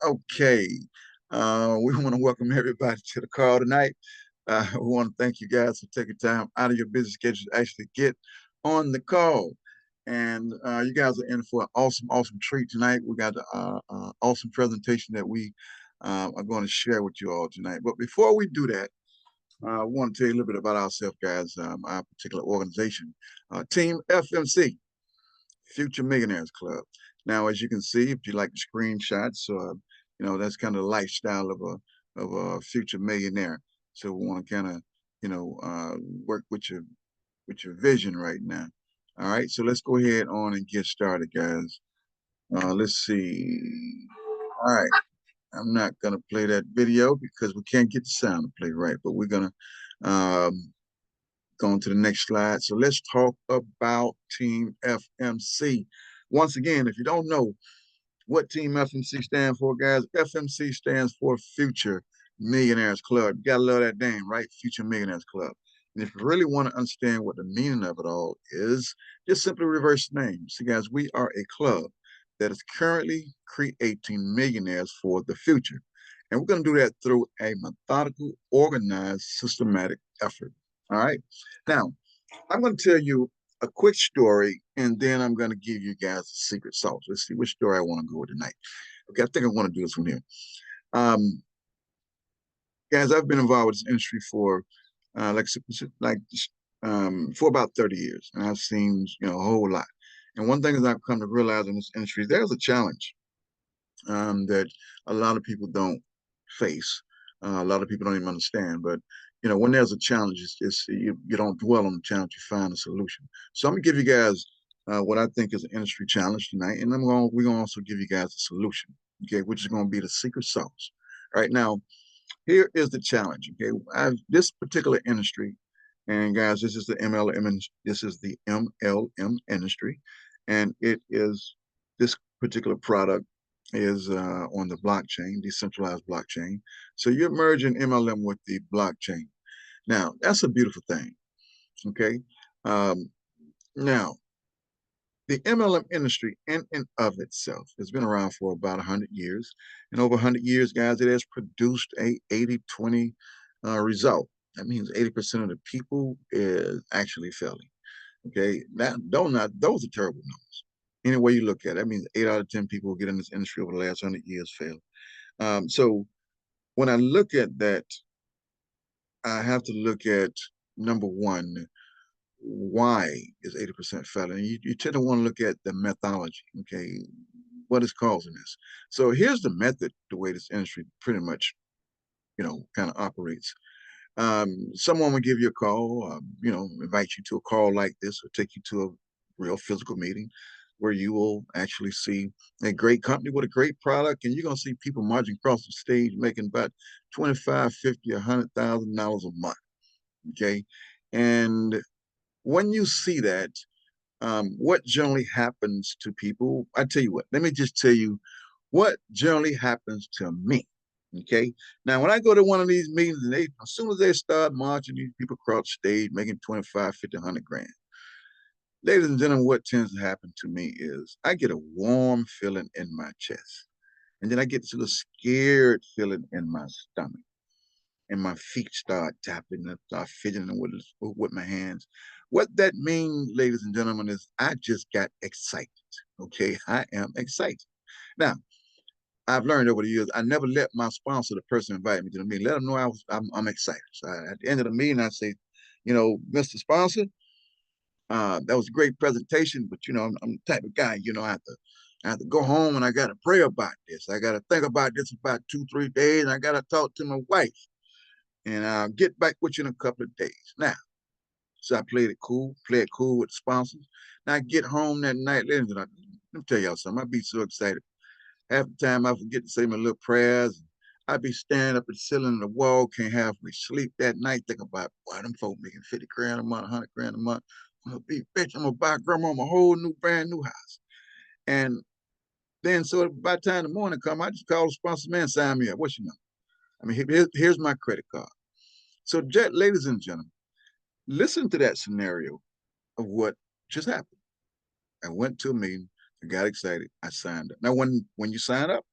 Okay. We want to welcome everybody to the call tonight. We want to thank you guys for taking time out of your busy schedule to actually get on the call. And you guys are in for an awesome treat tonight. We got an awesome presentation that we are going to share with you all tonight. But before we do that, I want to tell you a little bit about ourselves, guys, our particular organization, Team FMC, Future Millionaires Club. Now, as you can see, if you like the screenshots, that's kind of the lifestyle of a future millionaire. So we want to kind of, work with your vision right now. All right, so let's go ahead on and get started, guys. Let's see. All right, I'm not gonna play that video because we can't get the sound to play right, but we're gonna go on to the next slide. So let's talk about Team FMC. Once again, if you don't know what Team FMC stands for, guys, FMC stands for Future Millionaires Club. You gotta love that name, right? Future Millionaires Club. And if you really want to understand what the meaning of it all is, just simply reverse the name. See, guys, we are a club that is currently creating millionaires for the future. And we're going to do that through a methodical, organized, systematic effort. All right. Now, I'm going to tell you a quick story, and then I'm going to give you guys the secret sauce. Let's see which story I want to go with tonight. Okay, I think I want to do this one here. Um, Guys, I've been involved with this industry for like for about 30 years, and I've seen a whole lot. And one thing that I've come to realize in this industry, there's a challenge that a lot of people don't face. A lot of people don't even understand. But when there's a challenge, you don't dwell on the challenge; you find a solution. So I'm gonna give you guys what I think is an industry challenge tonight, and we're gonna also give you guys a solution, okay, which is gonna be the secret sauce. All right, now here is the challenge. Okay, this particular industry, and guys, this is the MLM. This is the MLM industry, and it is this particular product is on the blockchain, decentralized blockchain. So you're merging MLM with the blockchain. Now that's a beautiful thing. Okay, um, now the MLM industry in and of itself has been around for about 100 years. And over 100 years, guys, it has produced a 80-20 result. That means 80% of the people is actually failing. Okay, those are terrible numbers. Any way you look at it, that means 8 out of 10 people who get in this industry over the last 100 years fail. So when I look at that, I have to look at number one, why is 80% failing? You tend to want to look at the methodology, okay? What is causing this? So here's the method, the way this industry pretty much, kind of operates. Someone will give you a call, invite you to a call like this or take you to a real physical meeting where you will actually see a great company with a great product, and you're going to see people marching across the stage making about 25, 50, $100,000 a month, okay? And when you see that, what generally happens to people? I tell you what, let me just tell you what generally happens to me. Okay. Now, when I go to one of these meetings and as soon as they start marching these people across the stage making 25, 50, 100 grand, ladies and gentlemen, what tends to happen to me is I get a warm feeling in my chest. And then I get this little scared feeling in my stomach. And my feet start tapping and start fidgeting with my hands. What that means, ladies and gentlemen, is I just got excited. Okay, I am excited. Now, I've learned over the years, I never let my sponsor, the person invite me to the meeting, let them know I'm excited. So at the end of the meeting, I say, Mr. Sponsor, that was a great presentation, but I'm the type of guy, I have to go home and I got to pray about this. I got to think about this about 2, 3 days. And I got to talk to my wife, and I'll get back with you in a couple of days. Now, so I play it cool with the sponsors. Now I get home that night, ladies and let me tell y'all something. I'd be so excited. Half the time I forget to say my little prayers. I'd be staring up at the ceiling of the wall, can't have me sleep that night, thinking about, boy, them folk making 50 grand a month, 100 grand a month. I'm gonna be bitch, I'm gonna buy grandma a whole new, brand new house. And then so by the time the morning come, I just call the sponsor, man, sign me up. What's your number? I mean, here's my credit card. So, ladies and gentlemen, listen to that scenario of what just happened. I went to a meeting. I got excited. I signed up. Now, when you sign up,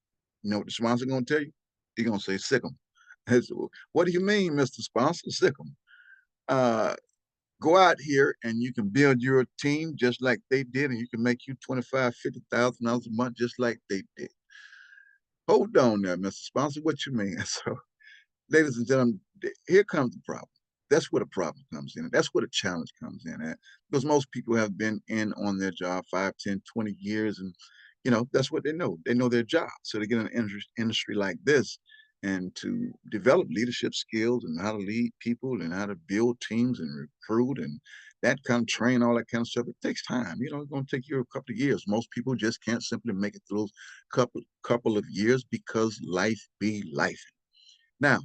you know what the sponsor gonna tell you? He's gonna say sick 'em. What do you mean, Mr. Sponsor? Sick 'em. Uh, Go out here and you can build your team just like they did, and you can make you 25, $50,000 a month just like they did. Hold on there, Mr. Sponsor. What you mean? So, ladies and gentlemen, here comes the problem. That's where the problem comes in. That's where the challenge comes in at. Because most people have been in on their job 5, 10, 20 years, and that's what they know. They know their job. So they get in an industry like this, and to develop leadership skills and how to lead people and how to build teams and recruit and that kind of train, all that kind of stuff, it takes time. It's going to take you a couple of years. Most people just can't simply make it through those couple of years because life be life. Now,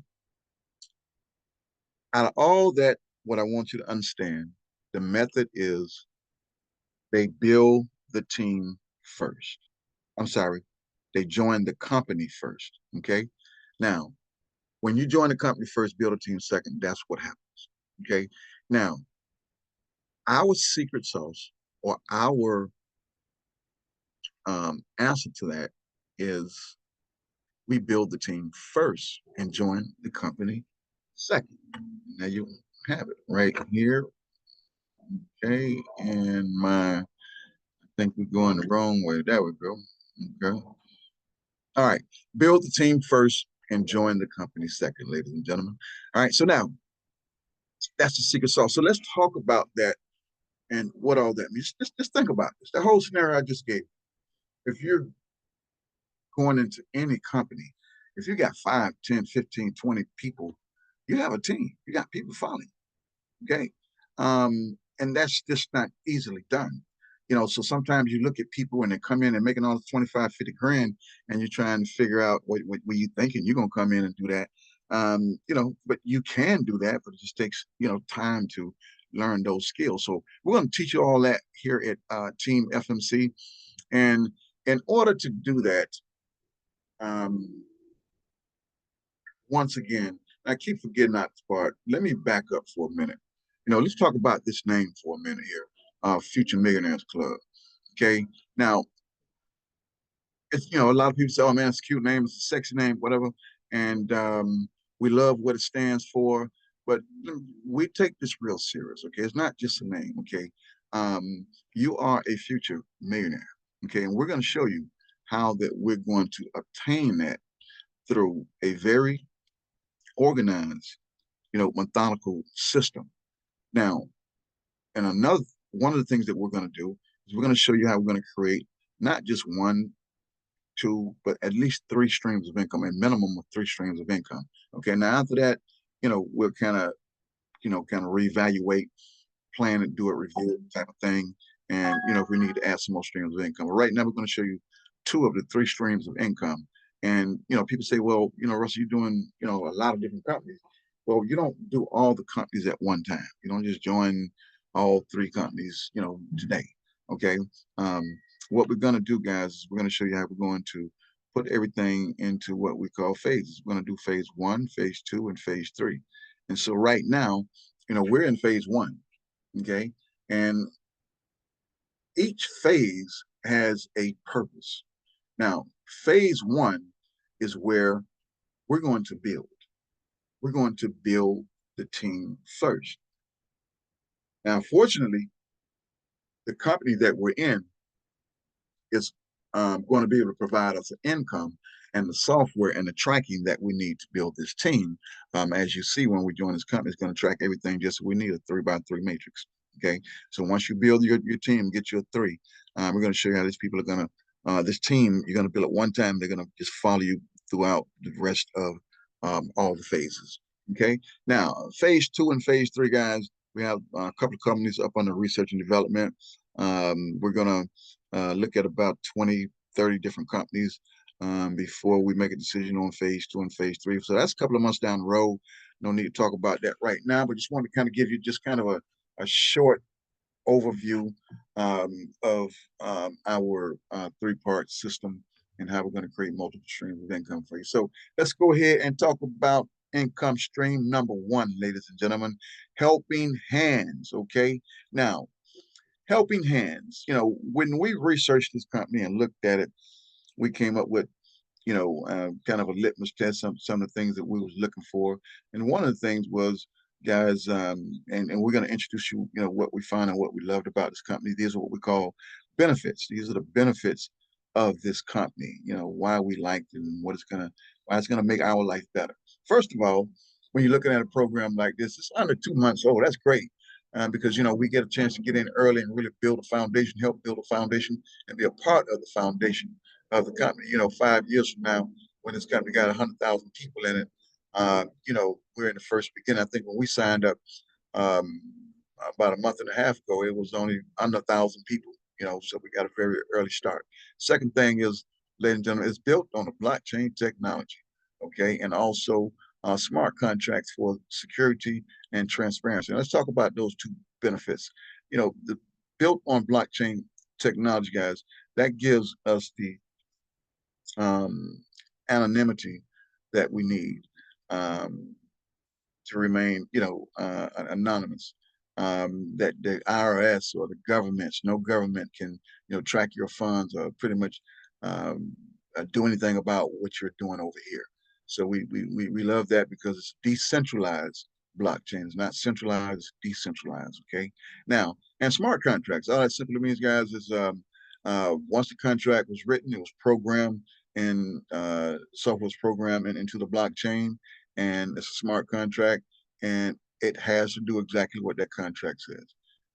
out of all that, what I want you to understand, the method is they build the team first. I'm sorry, they join the company first. Okay. Now, when you join the company first, build a team second, that's what happens. Okay. Now, our secret sauce or our answer to that is we build the team first and join the company second. Now you have it right here. Okay. And I think we're going the wrong way. There we go. Okay. All right. Build the team first and join the company second, ladies and gentlemen. All right. So now that's the secret sauce. So let's talk about that and what all that means. Just think about this. The whole scenario I just gave. If you're going into any company, if you got 5, 10, 15, 20 people, you have a team. You got people following. Okay. And that's just not easily done. So sometimes you look at people and they come in and making all the 25, 50 grand, and you're trying to figure out what you thinking you're going to come in and do that. But you can do that, but it just takes, time to learn those skills. So we're going to teach you all that here at Team FMC. And in order to do that, um, once again, I keep forgetting that part. Let me back up for a minute. Let's talk about this name for a minute here. Future Millionaires Club. Okay. Now, it's a lot of people say, "Oh man, it's a cute name, it's a sexy name, whatever," and we love what it stands for. But we take this real serious. Okay, it's not just a name. Okay, you are a future millionaire. Okay, and we're going to show you how that we're going to obtain that through a very organized, methodical system. Now, and one of the things that we're going to do is we're going to show you how we're going to create not just one, two, but at least 3 streams of income, a minimum of 3 streams of income. Okay. Now after that, we'll kind of reevaluate, plan and do a review type of thing. And if we need to add some more streams of income. But right now we're going to show you 2 of the 3 streams of income. And people say, well, Russell, you're doing, a lot of different companies. Well, you don't do all the companies at one time. You don't just join all 3 companies, today. Okay. Um, what we're going to do, guys, is we're going to show you how we're going to put everything into what we call phases. We're going to do phase 1, phase 2, and phase 3. And so right now, we're in phase 1. Okay. And each phase has a purpose. Now, phase 1 is where we're going to build. We're going to build the team first. Now, fortunately, the company that we're in is going to be able to provide us an income and the software and the tracking that we need to build this team. As you see, when we join this company, it's going to track everything just so we need a 3x3 matrix. Okay. So once you build your team, get you a 3, we're going to show you how these people are going to, this team, you're going to build it one time. They're going to just follow you throughout the rest of all the phases. Okay. Now, phase 2 and phase 3, guys, we have a couple of companies up under research and development. We're going to look at about 20, 30 different companies before we make a decision on phase 2 and phase 3. So that's a couple of months down the road. No need to talk about that right now, but just want to kind of give you just kind of a short overview of our 3-part system and how we're going to create multiple streams of income for you. So let's go ahead and talk about income stream number 1, ladies and gentlemen, helping hands. Okay. Now, Helping Hands. When we researched this company and looked at it, we came up with kind of a litmus test, some of the things that we was looking for. And one of the things was, guys, and we're going to introduce you, what we found and what we loved about this company. These are what we call benefits. These are the benefits of this company, why we liked it and why it's going to make our life better. First of all, when you're looking at a program like this, it's under 2 months old. That's great. Because we get a chance to get in early and really build a foundation, help build a foundation, and be a part of the foundation of the company. 5 years from now, when this company got 100,000 people in it, we're in the first beginning. I think when we signed up um, about a month and a half ago, it was only under 1,000 people. So we got a very early start. Second thing is, ladies and gentlemen, it's built on a blockchain technology, okay, and also smart contracts for security and transparency. And let's talk about those two benefits. The built on blockchain technology, guys, that gives us the um, anonymity that we need um, to remain, anonymous. That the IRS or the governments, no government can, track your funds or pretty much um, do anything about what you're doing over here. So we love that because it's decentralized blockchain. It's not centralized, it's decentralized. Okay. Now, and smart contracts. All that simply means, guys, is once the contract was written, it was programmed and software was programmed into the blockchain, and it's a smart contract, and it has to do exactly what that contract says.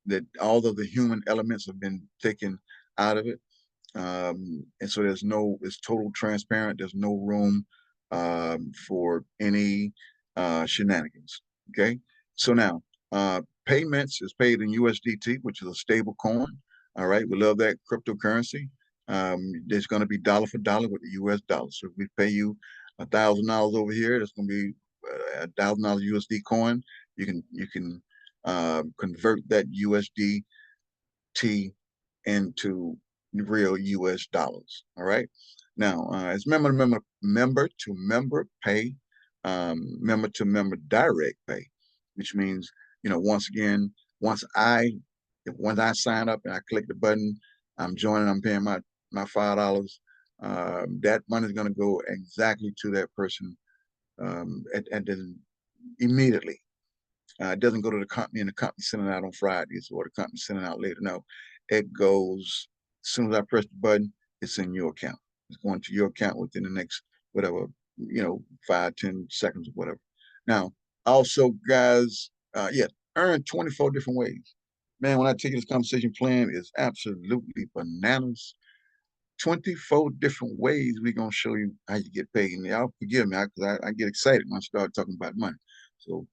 That all of the human elements have been taken out of it, and so it's total transparent. There's no room for any shenanigans. Okay, so now payments is paid in USDT, which is a stable coin. All right, we love that cryptocurrency. There's going to be dollar for dollar with the US dollar. So if we pay you $1,000 over here, that's going to be $1,000 USD coin. You can convert that USDT into real US dollars. All right. Now, it's member to member pay, member to member direct pay, which means, once again, once I sign up and I click the button, I'm joining, I'm paying my $5. That money is going to go exactly to that person immediately. It doesn't go to the company and the company sending it out on Fridays or the company sending it out later. No, it goes as soon as I press the button, it's in your account. It's going to your account within the next whatever, 5, 10 seconds or whatever. Now, also, guys, yeah, earn 24 different ways. Man, when I take this compensation plan, is absolutely bananas. 24 different ways we're gonna show you how you get paid. And y'all forgive me because I get excited when I start talking about money. So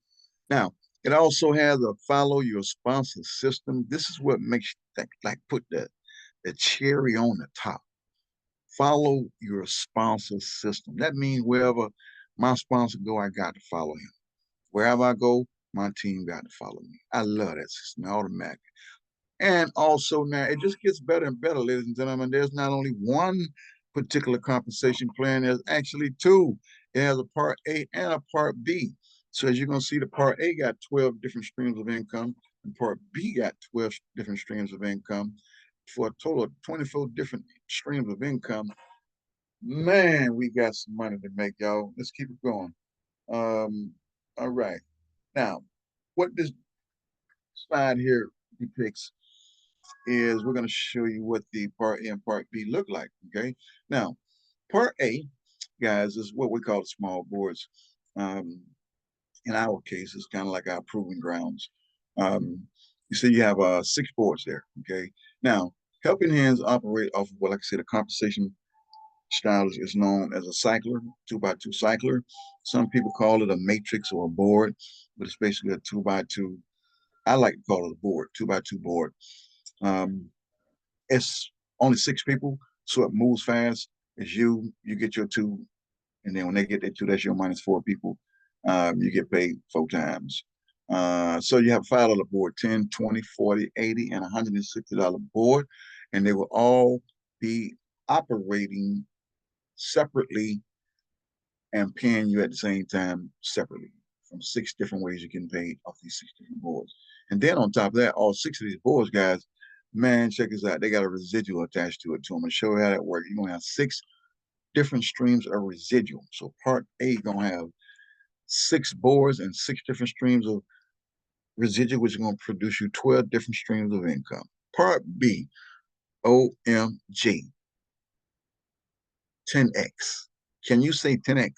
now, it also has a follow your sponsor system. This is what makes like put the cherry on the top. Follow your sponsor system. That means wherever my sponsor go, I got to follow him. Wherever I go, my team got to follow me. I love that system automatically. And also now it just gets better and better, ladies and gentlemen. There's not only one particular compensation plan, there's actually two. It has a part A and a part B. So as you're going to see, the part A got 12 different streams of income, and part B got 12 different streams of income for a total of 24 different streams of income. Man, we got some money to make, y'all. Let's keep it going. All right. Now, what this slide here depicts is we're going to show you what the part A and part B look like. Okay. Now, part A, guys, is what we call the small boards. In our case, it's kind of like our proving grounds. You see, you have 6 boards there. Okay. Now, helping hands operate off of what, like I said, a compensation style is known as a cycler, 2x2 cycler. Some people call it a matrix or a board, but it's basically a 2x2. I like to call it a board, 2x2 board. Um, it's only 6 people, so it moves fast. It's you get your two, and then when they get their two, that's your -4 people. You get paid 4 times. So you have a $5 board, 10, 20, 40, 80, and $160 board, and they will all be operating separately and paying you at the same time separately from 6 different ways you can pay off these 6 different boards. And then on top of that, all 6 of these boards, guys, Man, check this out. They got a residual attached to it too. I'm gonna show you how that works. You're gonna have 6 different streams of residual. So part A gonna have 6 boards and 6 different streams of residual, which is gonna produce you 12 different streams of income. Part B, OMG, 10x. Can you say 10x?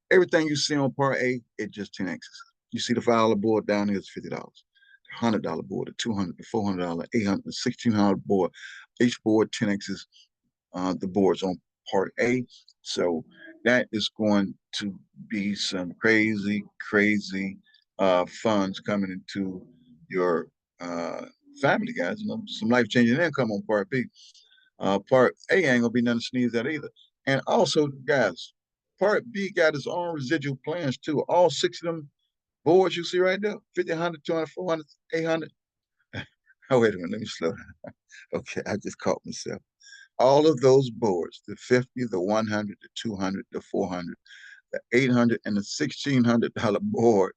Everything you see on part A, it just 10x's. You see the $5 board down here is $50. $100 board, the $200, the $400, $800, the $1,600 board. Each board 10x's the boards on part A. So that is going to be some crazy, crazy funds coming into your family, guys. You know, some life-changing income on part B. Part A ain't gonna be nothing to sneeze at either. And also, guys, part B got its own residual plans too. All 6 of them boards you see right there, 50, 100, 200, 400, 800. Oh, wait a minute, let me slow down. Okay, I just caught myself. All of those boards, the 50, the 100, the 200, the 400, the 800, and the $1,600 board,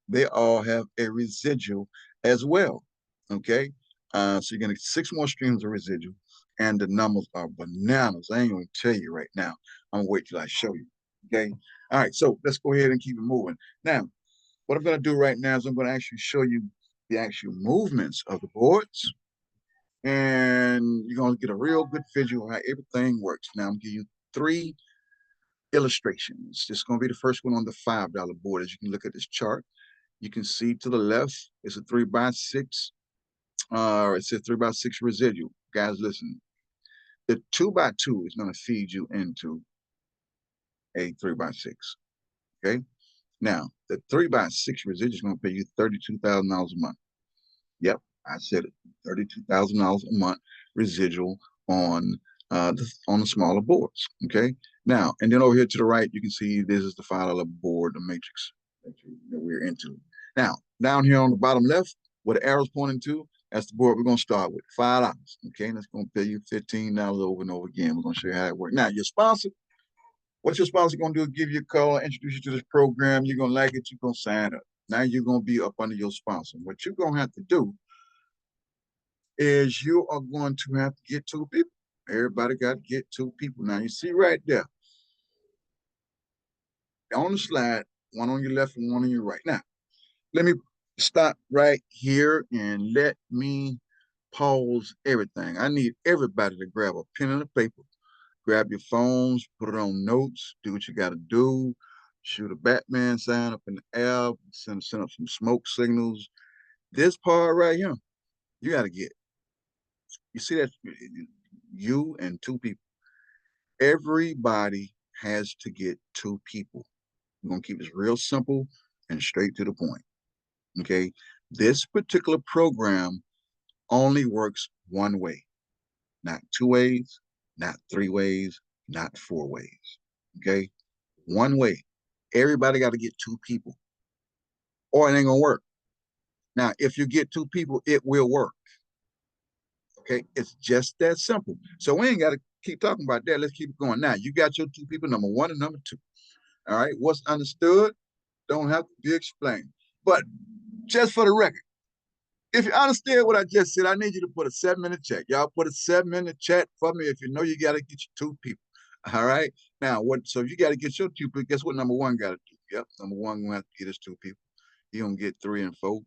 they all have a residual as well. Okay. So you're going to get 6 more streams of residual, and the numbers are bananas. I ain't going to tell you right now. I'm going to wait till I show you. Okay. All right. So let's go ahead and keep it moving. Now, what I'm going to do right now is I'm going to actually show you the actual movements of the boards, and you're going to get a real good visual of how everything works. Now, I'm going to give you 3 illustrations. This is going to be the first one on the $5 board. As you can look at this chart, you can see to the left, it's a 3x6. It says 3x6 residual. Guys, listen, the 2x2 is going to feed you into a 3x6. Okay. Now, the 3x6 residual is going to pay you $32,000 a month. Yep, I said it. $32,000 a month residual on the smaller boards. Okay. Now, and then over here to the right, you can see this is the $5 board, the matrix that we're into. Now, down here on the bottom left, where the arrow's pointing to, that's the board we're going to start with, $5. Okay, and that's going to pay you $15 over and over again. We're going to show you how it works. Now, your sponsor, what your sponsor going to do is give you a call, introduce you to this program. You're going to like it. You're going to sign up. Now you're going to be up under your sponsor. What you're going to have to do is you are going to have to get 2 people. Everybody got to get 2 people. Now, you see right there on the slide, one on your left and one on your right. Now, let me stop right here and let me pause everything. I need everybody to grab a pen and a paper, grab your phones, put it on notes, do what you got to do, shoot a Batman sign up in the air, send up some smoke signals. This part right here, you got to get. You see that? You and 2 people. Everybody has to get 2 people. We're going to keep this real simple and straight to the point. Okay. This particular program only works one way, not 2 ways, not 3 ways, not 4 ways. Okay. One way. Everybody got to get 2 people or it ain't going to work. Now, if you get 2 people, it will work. Okay. It's just that simple. So we ain't got to keep talking about that. Let's keep it going. Now, you got your 2 people, number 1 and number 2. All right. What's understood don't have to be explained. But just for the record, if you understand what I just said, I need you to put a 7-minute check. Y'all put a 7-minute check for me if you know you got to get your 2 people. All right. Now, so if you got to get your 2 people, guess what number 1 got to do? Yep. Number 1 gonna have to get his 2 people. He gonna get 3 and 4.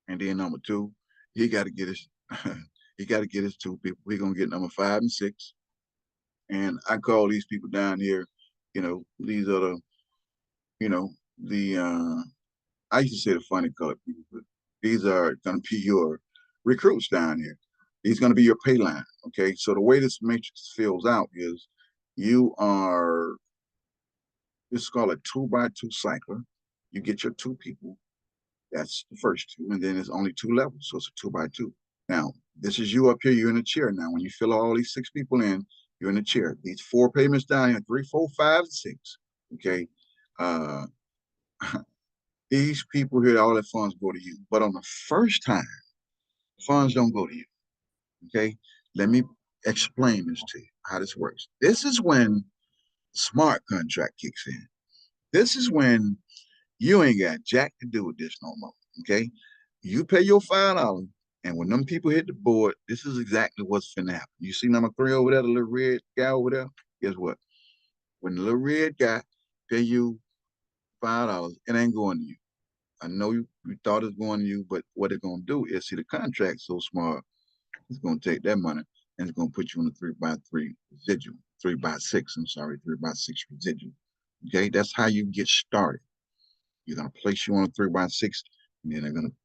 And then number 2, he got to get his he got to get his 2 people. He gonna get number 5 and 6. And I call these people down here, these are the, the I used to say the funny colored people, but these are going to be your recruits down here. These going to be your pay line. Okay. So the way this matrix fills out is this is called a 2x2 cycler. You get your 2 people. That's the first 2. And then there's only 2 levels. So it's a 2x2. Now, this is you up here. You're in a chair. Now, when you fill all these 6 people in, you're in a chair. These 4 payments down here, 3, 4, 5, 6. Okay. These people here, all their funds go to you. But on the first time, funds don't go to you. Okay. Let me explain this to you, how this works. This is when smart contract kicks in. This is when you ain't got jack to do with this no more. Okay. You pay your $5 And when them people hit the board, this is exactly what's finna happen. You see number 3 over there, the little red guy over there? Guess what? When the little red guy pay you $5, it ain't going to you. I know you thought it's going to you, but what it's going to do is, see, the contract's so smart, it's going to take that money and it's going to put you on a 3x3 residual, 3x6, I'm sorry, 3x6 residual. Okay, that's how you get started. You're going to place you on a 3x6, and then they're going to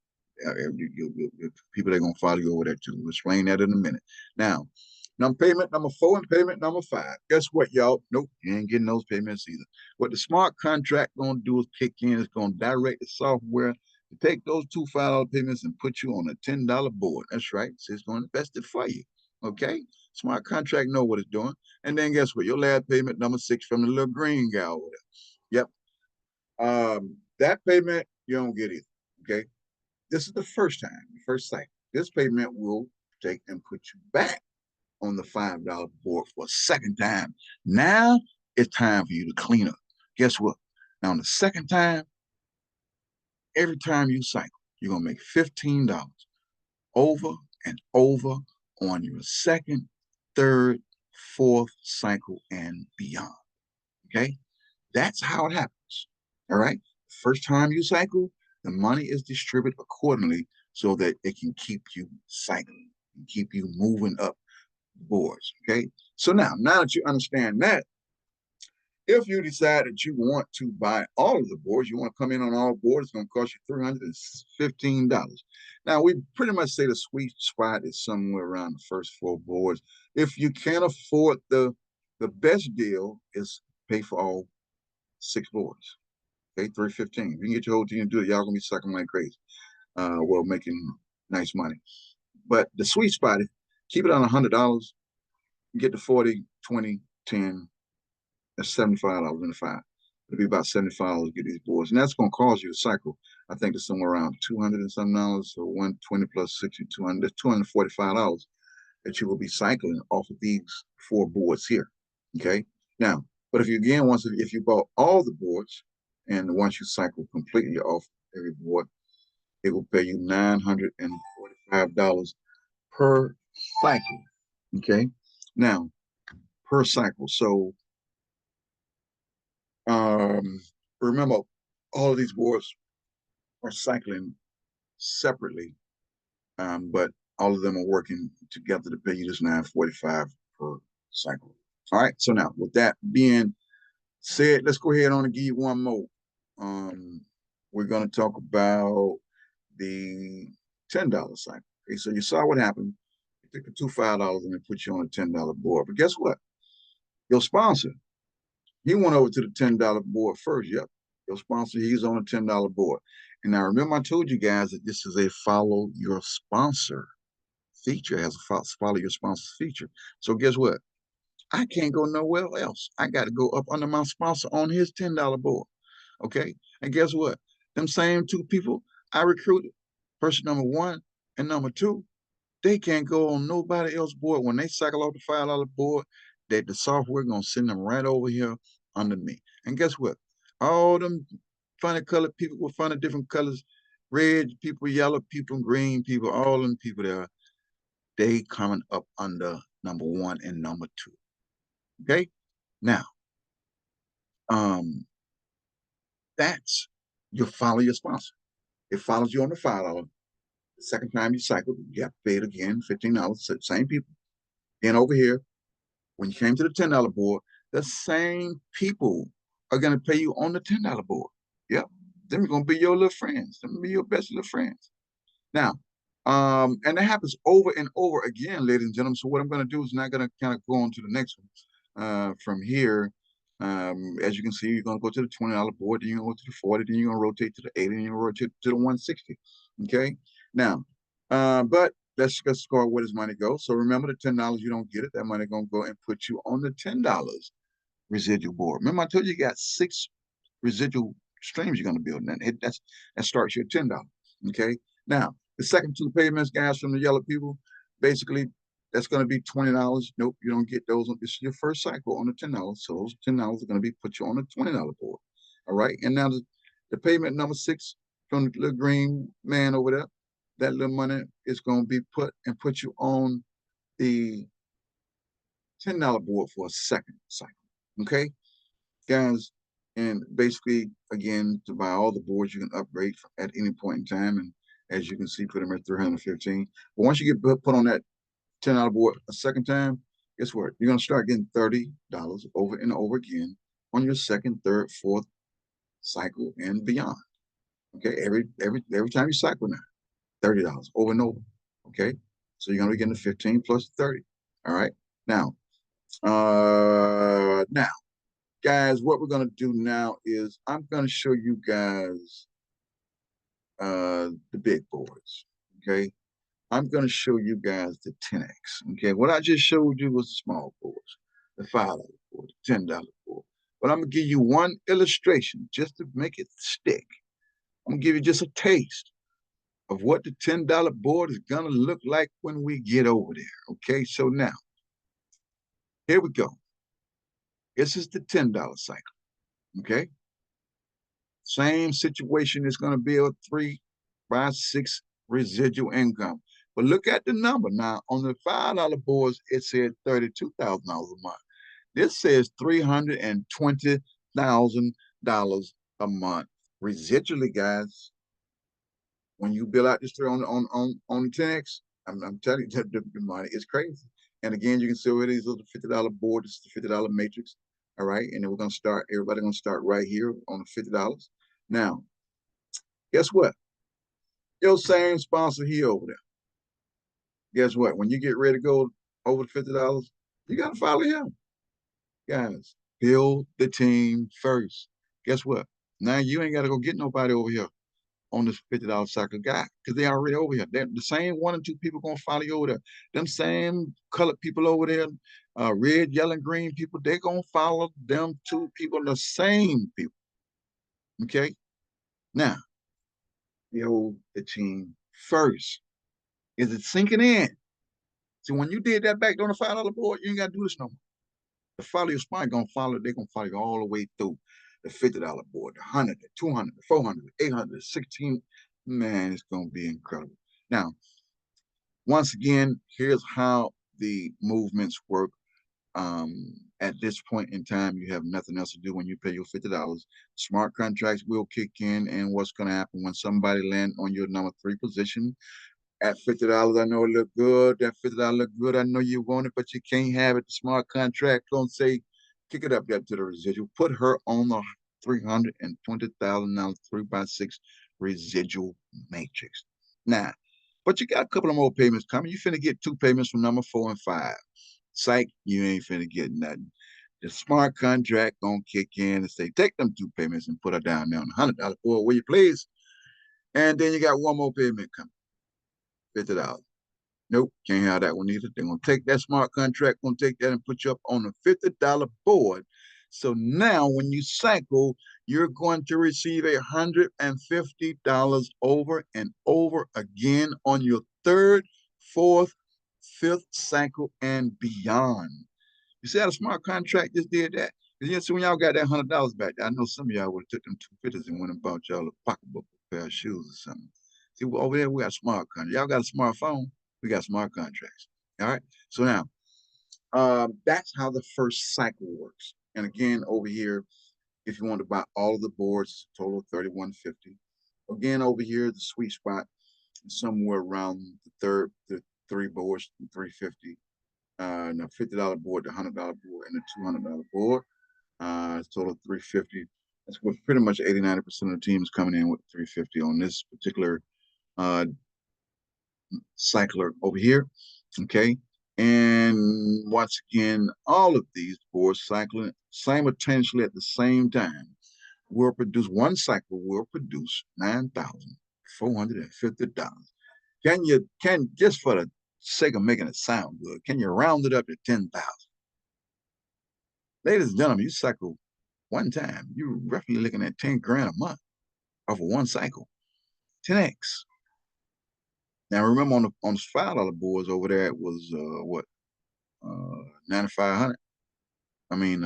people that are going to follow you over there too. We'll explain that in a minute. Now, payment number 4 and payment number 5. Guess what, y'all? Nope, you ain't getting those payments either. What the smart contract going to do is kick in. It's going to direct the software to take those two $5 payments and put you on a $10 board. That's right. So it's going to invest it for you. Okay? Smart contract know what it's doing. And then guess what? Your last payment number 6 from the little green guy over there. Yep. That payment you don't get either. Okay? This is the first time, the first cycle. This payment will take and put you back on the $5 board for a second time. Now it's time for you to clean up. Guess what? Now, on the second time, every time you cycle, you're going to make $15 over and over on your second, third, fourth cycle and beyond. Okay? That's how it happens. All right? First time you cycle, the money is distributed accordingly so that it can keep you cycling and keep you moving up boards. Okay. So now that you understand that, if you decide that you want to buy all of the boards, you want to come in on all boards, it's going to cost you $315. Now, we pretty much say the sweet spot is somewhere around the first 4 boards. If you can't afford the best deal is pay for all 6 boards. Okay, $315. If you can get your whole team to do it, y'all gonna be sucking like crazy. Well, making nice money. But the sweet spot is keep it on $100, get to 40, 20, 10, that's $75 in the 5. It'll be about $75 to get these boards. And that's gonna cause you to cycle. I think it's somewhere around 200 and something dollars. So 120 plus 60, 200, that's $245 that you will be cycling off of these 4 boards here. Okay. Now, but if you bought all the boards, and once you cycle completely off every board, it will pay you $945 per cycle. Okay. Now, per cycle. So remember, all of these boards are cycling separately, but all of them are working together to pay you this $945 per cycle. All right. So now, with that being said, let's go ahead on and give you one more. We're going to talk about the $10 cycle. Okay, so you saw what happened. You took the two $5 and they put you on a $10 board. But guess what? Your sponsor, he went over to the $10 board first. Yep. Your sponsor, he's on a $10 board. And now remember, I told you guys that this is a follow your sponsor feature. It has a follow your sponsor feature. So guess what? I can't go nowhere else. I got to go up under my sponsor on his $10 board. Okay. And guess what? Them same 2 people I recruited, person number 1 and number 2, they can't go on nobody else's board. When they cycle off the $5 board, the software gonna send them right over here under me. And guess what? All them funny colored people with funny different colors, red people, yellow people, green people, all them people there, they coming up under number 1 and number 2. Okay? Now, that's you follow your sponsor. It follows you on the $5. The second time you cycle, you have to pay it again, $15, same people. Then over here, when you came to the $10 board, the same people are going to pay you on the $10 board. Yep. They're going to be your little friends. They're going to be your best little friends. Now, and that happens over and over again, ladies and gentlemen. So what I'm going to do is not going to kind of go on to the next one. From here, as you can see, you're going to go to the $20 board, then you're going to go to the 40, then you're going to rotate to the 80, and you're going to rotate to the 160. Okay. Now, but let's go where does money go. So remember, the $10, you don't get it. That money going to go and put you on the $10 residual board. Remember, I told you you got 6 residual streams you're going to build. And that starts you at $10. Okay. Now, the second 2 payments, guys, from the yellow people, basically, that's going to be $20. Nope, you don't get those. This is your first cycle on the $10. So those $10 are going to be put you on the $20 board. All right. And now the payment number 6 from the little green man over there, that little money is going to be put you on the $10 board for a second cycle. Okay, guys, and basically, again, to buy all the boards, you can upgrade at any point in time. And as you can see, pretty much 315. But once you get put on that $10 board a second time, guess what? You're going to start getting $30 over and over again on your second, third, fourth cycle and beyond. Okay, every time you cycle now, $30 over and over. Okay, so you're going to be getting the 15 plus 30. All right, now, now, guys, what we're going to do now is I'm going to show you guys the big boards. Okay, I'm going to show you guys the 10X. Okay, what I just showed you was the small boards, the $5 board, the $10 board. But I'm going to give you one illustration just to make it stick. I'm going to give you just a taste of what the $10 board is going to look like when we get over there. Okay, so now, here we go. This is the $10 cycle. Okay, same situation is going to be a 3 by 6 residual income. But look at the number. Now, on the $5 boards, it said $32,000 a month. This says $320,000 a month. Residually, guys, when you bill out this on the 10X, I'm telling you, the money is crazy. And again, you can see where these are the $50 board. This is the $50 matrix. All right. And then we're going to start, everybody going to start right here on the $50. Now, guess what? Your same sponsor here over there. Guess what? When you get ready to go over $50, you got to follow him. Guys, build the team first. Guess what? Now you ain't got to go get nobody over here on this $50 cycle guy because they already over here. They're the same 1 or 2 people going to follow you over there. Them same colored people over there, red, yellow, and green people, they're going to follow them 2 people, the same people. Okay? Now, build the team first. Is it sinking in? See, when you did that back on the $5 board, you ain't got to do this no more. The follow your spine gonna follow, they're gonna follow you all the way through the $50 board, the 100, the 200, the 400, the 800, the 16. Man, it's gonna be incredible. Now, once again, here's how the movements work. At this point in time, you have nothing else to do when you pay your $50. Smart contracts will kick in, and what's gonna happen when somebody land on your number 3 position at $50, I know it look good. That $50 look good. I know you want it, but you can't have it. The smart contract gonna say, kick it up to the residual. Put her on the $320,000 3 by 6 residual matrix. Now, but you got a couple of more payments coming. You finna get 2 payments from number 4 and 5. Psych, you ain't finna get nothing. The smart contract gonna kick in and say, take them 2 payments and put her down there on the $100 board, will you please? And then you got one more payment coming. $50. Nope, can't have that one either. They're gonna take that smart contract, gonna take that and put you up on a $50 board. So now when you cycle, you're going to receive $150 over and over again on your 3rd, 4th, 5th cycle and beyond. You see how the smart contract just did that? Because you see, when y'all got that $100 back, I know some of y'all would have took them 250s and went and bought y'all a pocketbook, a pair of shoes or something. See, over there we got smart contracts. Y'all got a smartphone, we got smart contracts. All right. So now, that's how the first cycle works. And again, over here, if you want to buy all of the boards, total of $31.50. Again, over here, the sweet spot is somewhere around the 3 boards, $350. And a $50 board, the $100 board, and the $200 board. Total $350. That's what pretty much 80-90% of the teams coming in with $350 on this particular cycler over here. Okay. And once again, all of these boards cycling simultaneously at the same time will produce, one cycle will produce $9,450. Can just for the sake of making it sound good, can you round it up to 10,000? Ladies and gentlemen, you cycle one time, you're roughly looking at 10 grand a month off of one cycle. 10x. Now remember on the $5 boards over there, it was what, 9,500. I mean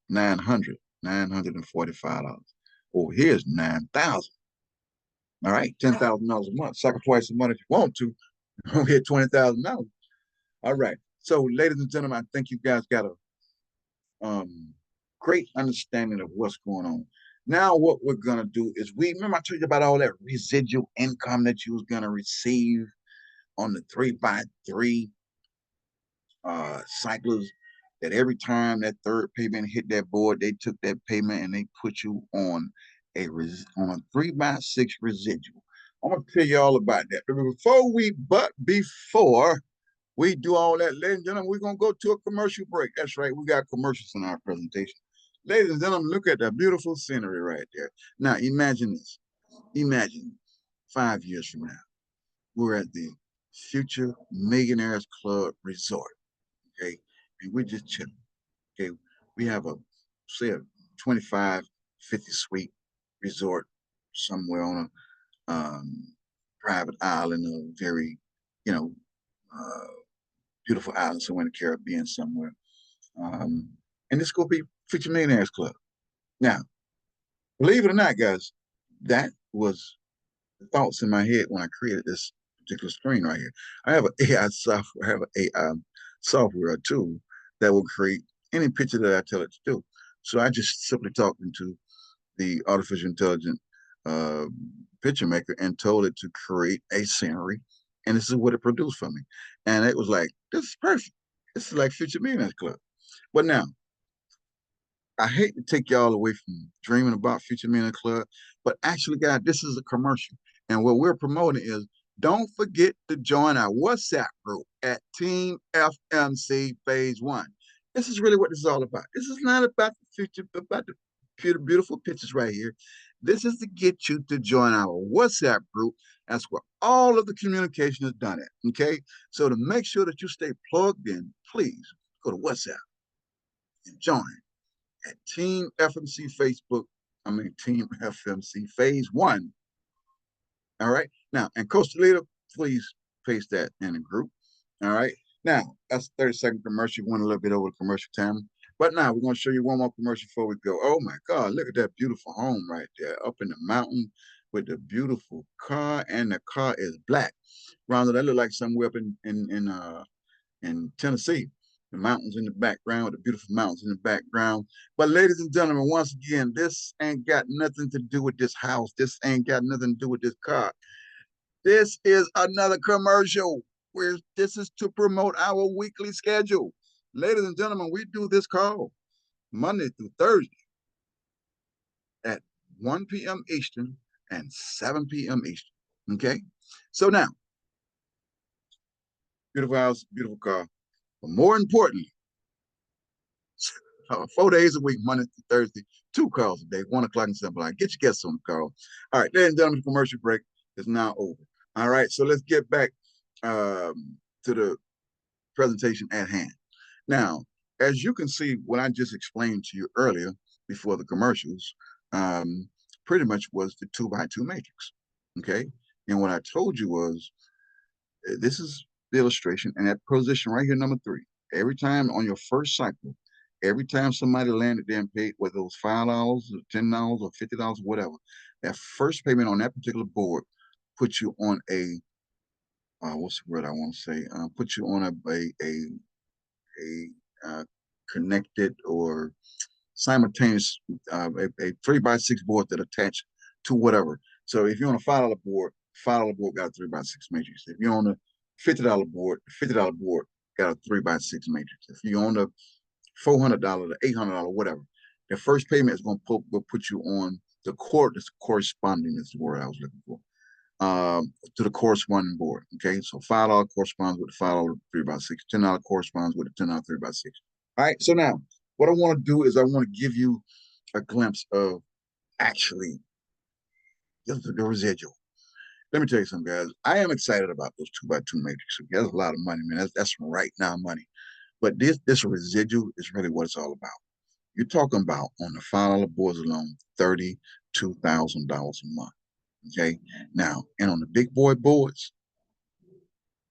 900, $945. Over here is 9,000. All right, $10,000 a month. Suck it twice a month if you want to. You'll hit $20,000. All right. So, ladies and gentlemen, I think you guys got a great understanding of what's going on. Now, what we're gonna do is we remember I told you about all that residual income that you was gonna receive on the 3x3 cycles. That every time that third payment hit that board, they took that payment and they put you on on a 3x6 residual. I'm gonna tell you all about that. Before we do all that, ladies and gentlemen, we're gonna go to a commercial break. That's right, we got commercials in our presentation. Ladies and gentlemen, look at that beautiful scenery right there. Now imagine this. Imagine 5 years from now, we're at the Future Millionaires Club Resort. Okay, and we're just chilling. Okay, we have a say a 25, 50 suite resort somewhere on a private island, a very, you know, uh, beautiful island somewhere in the Caribbean somewhere. Um, and this could be Future Millionaires Club. Now, believe it or not, guys, that was the thoughts in my head when I created this particular screen right here. I have an AI software, I have an AI software tool that will create any picture that I tell it to do. So I just simply talked into the artificial intelligent uh, picture maker and told it to create a scenery, and this is what it produced for me. And it was like, this is perfect. This is like Future Millionaires Club. But now, I hate to take y'all away from dreaming about Future Millionaire Club, but actually, guys, this is a commercial. And what we're promoting is don't forget to join our WhatsApp group at Team FMC Phase 1. This is really what this is all about. This is not about the future, but about the beautiful pictures right here. This is to get you to join our WhatsApp group. That's where all of the communication is done at. Okay. So to make sure that you stay plugged in, please go to WhatsApp and join at Team FMC Facebook. I mean, Team FMC Phase 1. All right. Now, and Costa Rica, please paste that in the group. All right. Now, that's 30-second commercial. We went a little bit over the commercial time. But now we're going to show you one more commercial before we go. Oh my God, look at that beautiful home right there up in the mountain with the beautiful car, and the car is black. Round that look like somewhere up in Tennessee. The mountains in the background, the beautiful mountains in the background. But ladies and gentlemen, once again, this ain't got nothing to do with this house. This ain't got nothing to do with this car. This is another commercial where this is to promote our weekly schedule. Ladies and gentlemen, we do this call Monday through Thursday at 1 p.m. Eastern and 7 p.m. Eastern. Okay? So now, beautiful house, beautiful car. But more importantly, 4 days a week, Monday through Thursday, 2 calls a day, 1 o'clock and 7 o'clock. Get your guests on the call. All right, ladies and gentlemen, the commercial break is now over. All right, so let's get back to the presentation at hand. Now, as you can see, what I just explained to you earlier before the commercials, pretty much was the 2x2 matrix. Okay, and what I told you was this is the illustration, and that position right here, number 3. Every time on your first cycle, every time somebody landed there and paid, whether it was $5 or $10 or $50, whatever, that first payment on that particular board puts you on a what's the word I want to say? Put you on a connected or simultaneous a 3x6 board that attach to whatever. So if you're on a $5 board got a 3x6 matrix. If you're on a $50 board, the $50 board got a 3x6 matrix. If you're on the $400, the $800, whatever, the first payment is going to put you on the corresponding is the word I was looking for. To the corresponding board. Okay, so $5 corresponds with the $5 3x6, $10 corresponds with the $10 3x6. All right, so now what I want to do is I want to give you a glimpse of actually the residual. Let me tell you something, guys. I am excited about those 2x2 matrices. That's a lot of money, man. That's right now money. But this residual is really what it's all about. You're talking about on the $5 boards alone, $32,000 a month. Okay. Now, and on the big boy boards,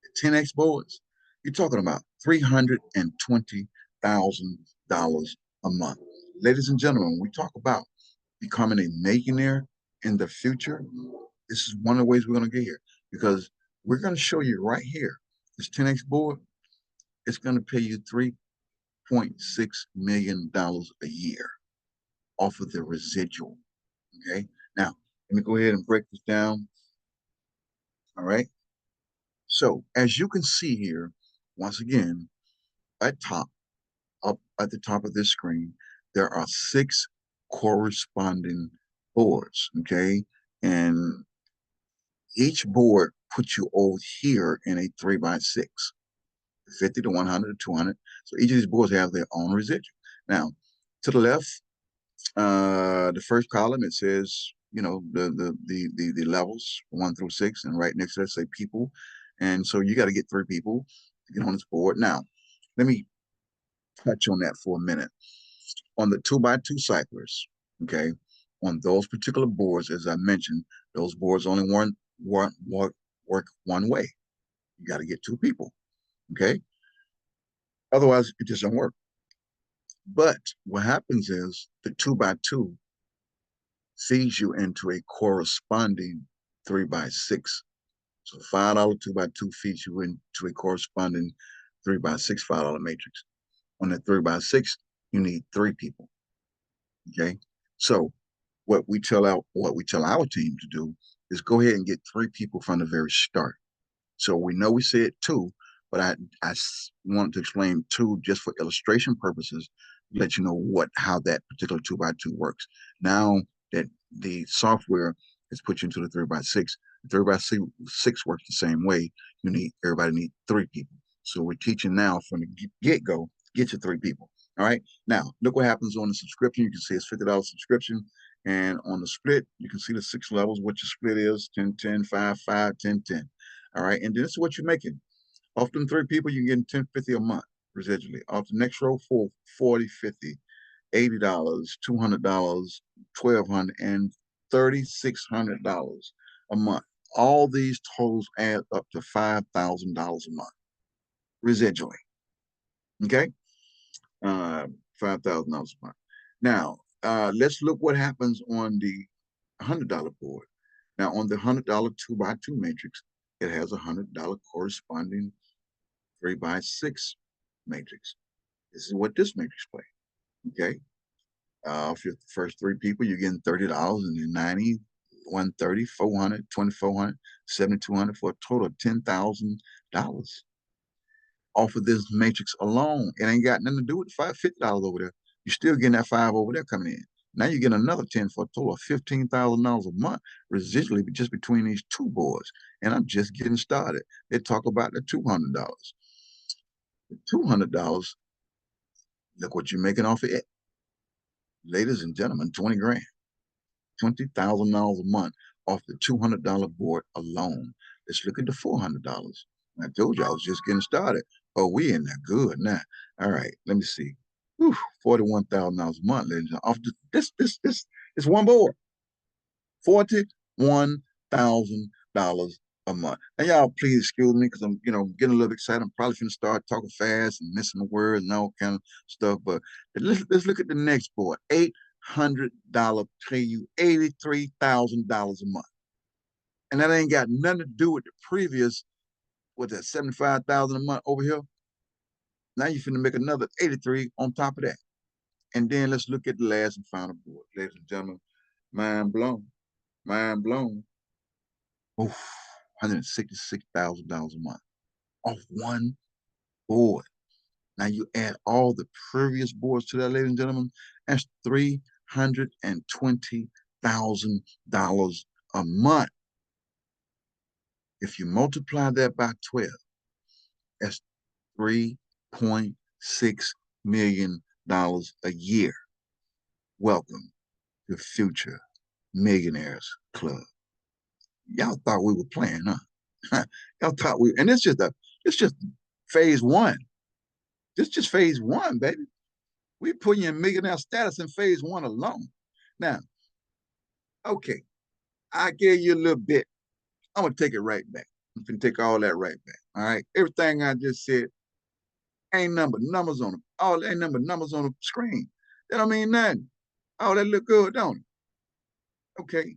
the 10X boards, you're talking about $320,000 a month. Ladies and gentlemen, when we talk about becoming a millionaire in the future, This is one of the ways we're going to get here because we're going to show you right here. This 10X board, it's going to pay you $3.6 million a year off of the residual. Okay. Now, let me go ahead and break this down. All right. So as you can see here, once again, at top, up at the top of this screen, there are 6 corresponding boards. Okay. And each board puts you over here in a 3x6, 50 to 100 to 200. So each of these boards have their own residual. Now, to the left, the first column, it says, the levels 1 through 6, and right next to that say people. And so you got to get 3 people to get on this board. Now, let me touch on that for a minute. On the 2x2 cyclers, okay, on those particular boards, as I mentioned, those boards only work one way. You got to get 2 people, okay? Otherwise, it just don't work. But what happens is the 2x2 feeds you into a corresponding 3x6. So $5 2x2 feeds you into a corresponding 3x6 $5 matrix. On the 3x6, you need 3 people. Okay. So what we tell our team to do is go ahead and get 3 people from the very start. So we know we said 2, but I wanted to explain 2 just for illustration purposes, let you know how that particular 2x2 works. Now that the software has put you into the 3x6, the 3x6 works the same way. Everybody needs 3 people. So we're teaching now from the get-go, get you 3 people. All right. Now look what happens on the subscription. You can see it's $50 subscription. And on the split, you can see the 6 levels, what your split is: 10, 10, 5, 5, 10, 10. All right. And this is what you're making. Off them 3 people, you're getting $10.50 a month residually. Off the next row, for 40, 50, $80, $200, $1,200, and $3,600 a month. All these totals add up to $5,000 a month residually. Okay. $5,000 a month. Now, let's look what happens on the $100 board. Now, on the $100 2x2 matrix, it has a $100 corresponding 3x6 matrix. This is what this matrix plays. Okay. If you're the first 3 people, you're getting $30, and then 90, 130, 400, 2,400, 7,200 for a total of $10,000 off of this matrix alone. It ain't got nothing to do with $50 over there. You're still getting that 5 over there coming in. Now you're getting another 10 for a total of $15,000 a month residually just between these 2 boards. And I'm just getting started. They talk about the $200. The $200, look what you're making off of it. Ladies and gentlemen, 20 grand, $20,000 a month off the $200 board alone. Let's look at the $400. I told you I was just getting started. Oh, we in there good now. All right, let me see. Whew, $41,000 a month, ladies and gentlemen. Off this one board, $41,000 a month. And y'all, please excuse me because I'm, getting a little excited. I'm probably going to start talking fast and missing the words and all kind of stuff. But let's look at the next board. $800 pay you $83,000 a month, and that ain't got nothing to do with the previous. What's that? 75,000 a month over here. Now you're finna make another 83 on top of that. And then let's look at the last and final board, ladies and gentlemen. Mind blown. Mind blown. Oof, $166,000 a month off one board. Now you add all the previous boards to that, ladies and gentlemen, that's $320,000 a month. If you multiply that by 12, that's $3.6 million a year. Welcome to Future Millionaires Club. Y'all thought we were playing, huh? Y'all thought and it's just phase 1. This is just phase 1, baby. We put you in millionaire status in phase 1 alone. Now, okay, I gave you a little bit. I'm gonna take it right back. I'm gonna take all that right back. All right, everything I just said ain't numbers on them. All ain't numbers on the screen. That don't mean nothing. Oh, that look good, don't it? Okay.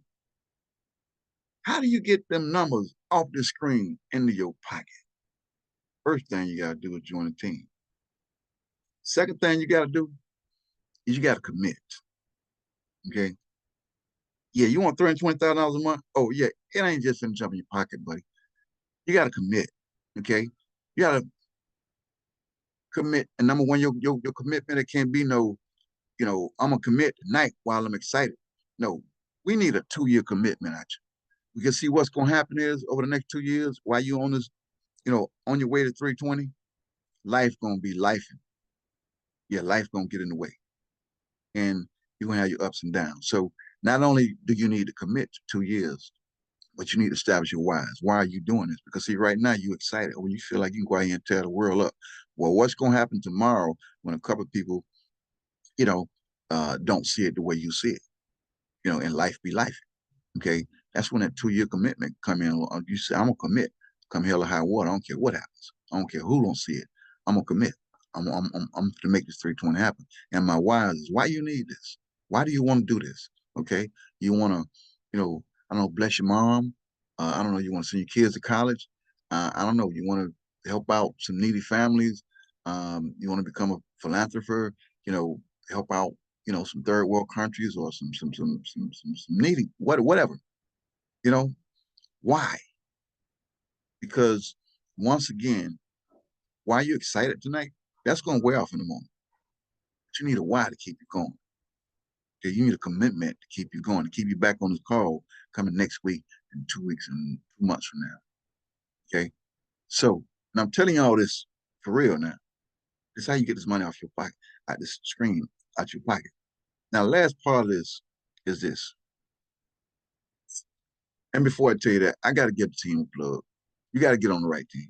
How do you get them numbers off the screen into your pocket? First thing you got to do is join a team. Second thing you got to do is you got to commit. Okay. Yeah, you want $320,000 a month? Oh, yeah. It ain't just gonna jump in your pocket, buddy. You got to commit. Okay. You got to commit. And number one, your commitment, it can't be no, I'm going to commit tonight while I'm excited. No, we need a 2-year commitment at you. We can see what's going to happen is over the next 2 years while you on this, on your way to 320, life going to be life. Yeah, life going to get in the way. And you're going to have your ups and downs. So not only do you need to commit to 2 years, but you need to establish your whys. Why are you doing this? Because see, right now you're excited or you feel like you can go out here and tear the world up. Well, what's going to happen tomorrow when a couple of people, don't see it the way you see it? And life be life. Okay, that's when that 2-year commitment come in. You say, I'm gonna commit, come hell or high water. I don't care what happens. I don't care who don't see it. I'm gonna commit. I'm to make this 320 happen. And my why is why you need this. Why do you want to do this? Okay, you want to, I don't know, bless your mom. I don't know, you want to send your kids to college. I don't know, you want to help out some needy families. You want to become a philanthropist. Help out some third world countries or some needy whatever. You know why? Because once again, why are you excited tonight? That's going to wear off in the moment. But you need a why to keep you going. Okay, you need a commitment to keep you going, to keep you back on this call coming next week and 2 weeks and 2 months from now. Okay, so and I'm telling you all this for real now. This is how you get this money off your pocket, out this screen, out your pocket. Now, the last part of this is this. And before I tell you that, I got to give the team a plug. You got to get on the right team.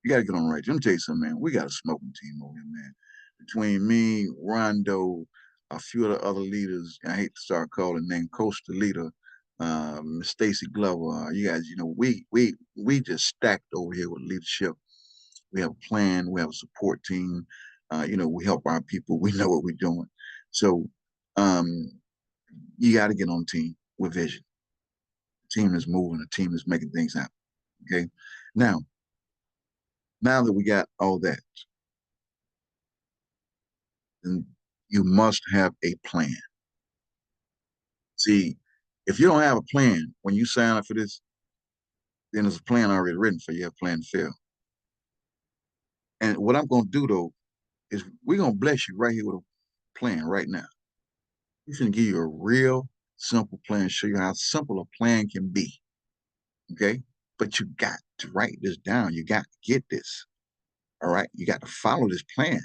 You got to get on the right team. Let me tell you something, man. We got a smoking team over here, man. Between me, Rondo, a few of the other leaders, I hate to start calling name, Coach the leader, Stacy Glover. You guys, we just stacked over here with leadership. We have a plan. We have a support team. We help our people. We know what we're doing. So um, you got to get on team with vision. The team is moving. The team is making things happen. Okay. Now that we got all that, then you must have a plan. See, if you don't have a plan when you sign up for this, then there's a plan already written for you. You have a plan to fail. And what I'm going to do though is we're going to bless you right here with a plan right now. We're going to give you a real simple plan, show you how simple a plan can be. Okay. But you got to write this down. You got to get this. All right. You got to follow this plan.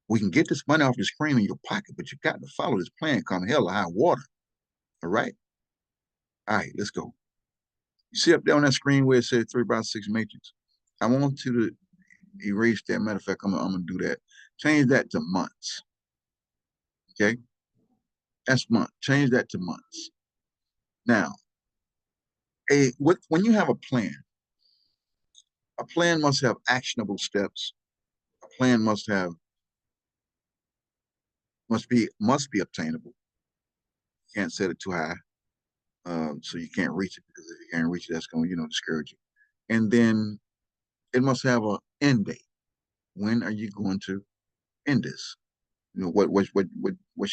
We can get this money off the screen in your pocket, but you got to follow this plan come hell or high water. All right. All right, let's go. You see up there on that screen where it says 3x6 matrix? I want you to erase that. Matter of fact, I'm gonna do that. Change that to months. Okay? That's month. Change that to months. Now, when you have a plan must have actionable steps. A plan must be obtainable. You can't set it too high. So you can't reach it because if you can't reach it, that's going to, discourage you. And then it must have an end date. When are you going to end this? What's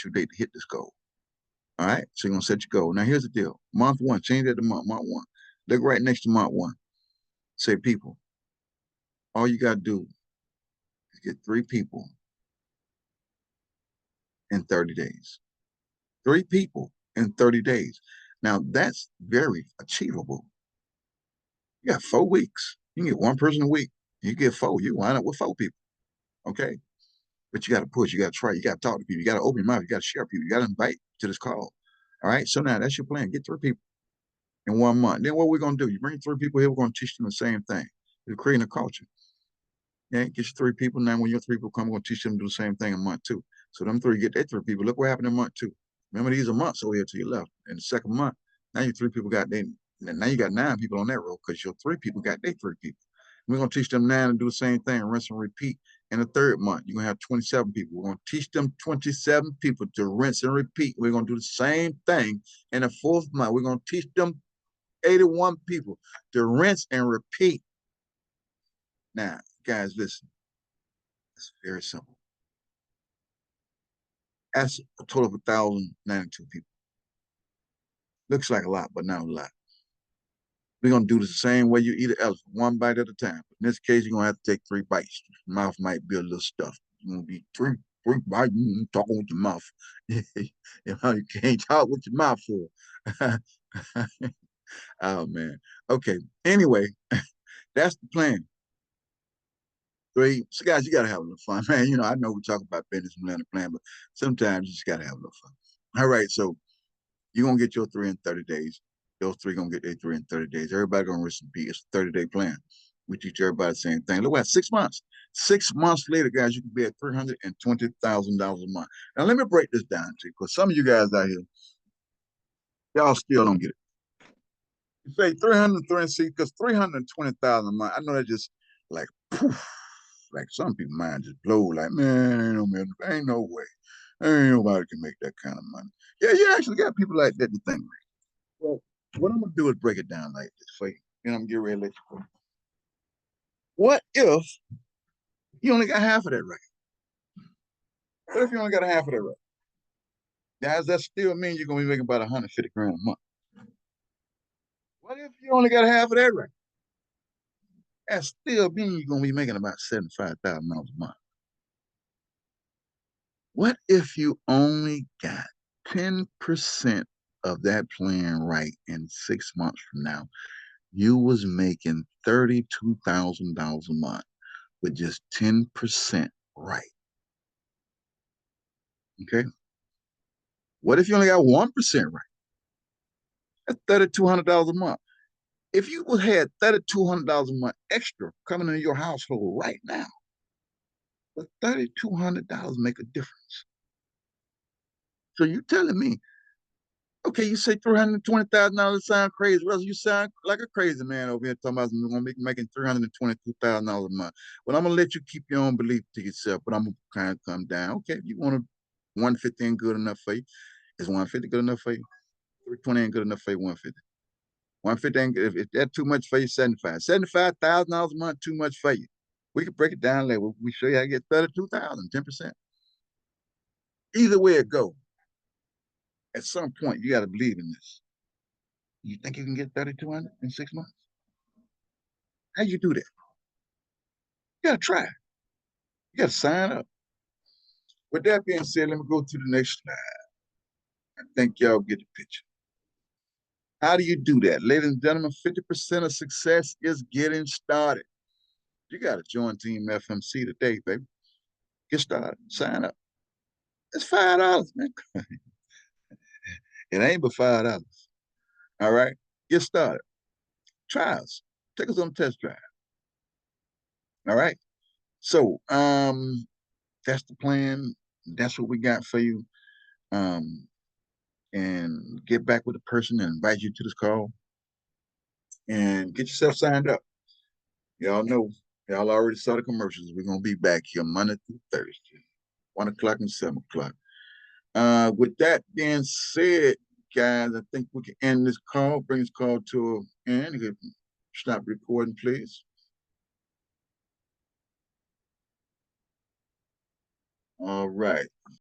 your date to hit this goal? All right. So you're gonna set your goal. Now here's the deal. Month one, change that to month one. Look right next to month one. Say people, all you gotta do is get 3 people in 30 days. 3 people in 30 days. Now that's very achievable. You got 4 weeks. You can get one person a week. You get 4. You wind up with 4 people. Okay. But you got to push, you got to try, you got to talk to people, you got to open your mouth, you got to share people, you got to invite to this call. All right. So now that's your plan. Get 3 people in 1 month. Then what we're going to do, you bring 3 people here, we're going to teach them the same thing. We're creating a culture. Yeah, get your 3 people. Now when your 3 people come, we're going to teach them to do the same thing in month 2. So them 3 get their 3 people. Look what happened in month 2. Remember, these are months over here to your left. In the second month, now your 3 people got now you got 9 people on that row because your 3 people got their 3 people. We're going to teach them 9 to do the same thing, rinse and repeat. In the third month, you're going to have 27 people. We're going to teach them 27 people to rinse and repeat. We're going to do the same thing. In the fourth month, we're going to teach them 81 people to rinse and repeat. Now, guys, listen, it's very simple. That's a total of 1,092 people. Looks like a lot, but not a lot. We're gonna do this the same way you eat an elephant, one bite at a time. In this case, you're gonna have to take 3 bites. Your mouth might be a little stuffed. You're gonna be three bites, talking with your mouth. You can't talk with your mouth full. Oh man. Okay. Anyway, that's the plan. Three. So guys, you gotta have a little fun, man. I know we talk about business and land plan, but sometimes you just gotta have a little fun. All right, so you're gonna get your 3 in 30 days. Those 3 gonna get their 3 in 30 days. Everybody gonna repeat. It's a 30-day plan. We teach everybody the same thing. Look at 6 months. 6 months later, guys, you can be at $320,000 a month. Now let me break this down to you, because some of you guys out here, y'all still don't get it. You say 303, see, because 320,000 a month. I know that just like poof, like some people mind just blow. Like, man, ain't no way. Ain't nobody can make that kind of money. Yeah, you actually got people like that to think. Well, what I'm gonna do is break it down like this for you. And I'm gonna get ready to let you go. What if you only got half of that right? What if you only got a half of that right? Guys, that still means you're gonna be making about 150 grand a month. What if you only got half of that right? That still means you're gonna be making about $75,000 a month. What if you only got 10% of that plan right in 6 months from now? You was making $32,000 a month with just 10% right. Okay. What if you only got 1% right? That's $3,200 a month. If you had $3,200 a month extra coming into your household right now, does $3,200 make a difference? So you telling me, okay, you say $320,000 sound crazy. Russell, you sound like a crazy man over here talking about I'm gonna be making $322,000 a month. But I'm gonna let you keep your own belief to yourself, but I'm gonna kind of come down. Okay, if you want to 150 ain't good enough for you. Is 150 good enough for you? 320 ain't good enough for you, 150. 150 ain't good. If that's too much for you, 75. $75,000 a month, too much for you. We can break it down later. We show you how to get 32,000, 10%. Either way it go, at some point you got to believe in this. You think you can get 3,200 in 6 months? How you do that? You got to try. You got to sign up. With that being said, let me go to the next slide. I think y'all get the picture. How do you do that? Ladies and gentlemen, 50% of success is getting started. You got to join Team FMC today, baby. Get started. Sign up. It's $5, man. It ain't but $5. All right. Get started. Try us. Take us on a test drive. All right. So that's the plan. That's what we got for you. And get back with the person and invite you to this call and get yourself signed up. Y'all know, y'all already saw the commercials. We're gonna be back here Monday through Thursday, 1 o'clock and 7 o'clock. With that being said, guys, I think we can end this call, bring this call to an end. You can stop recording, please. All right.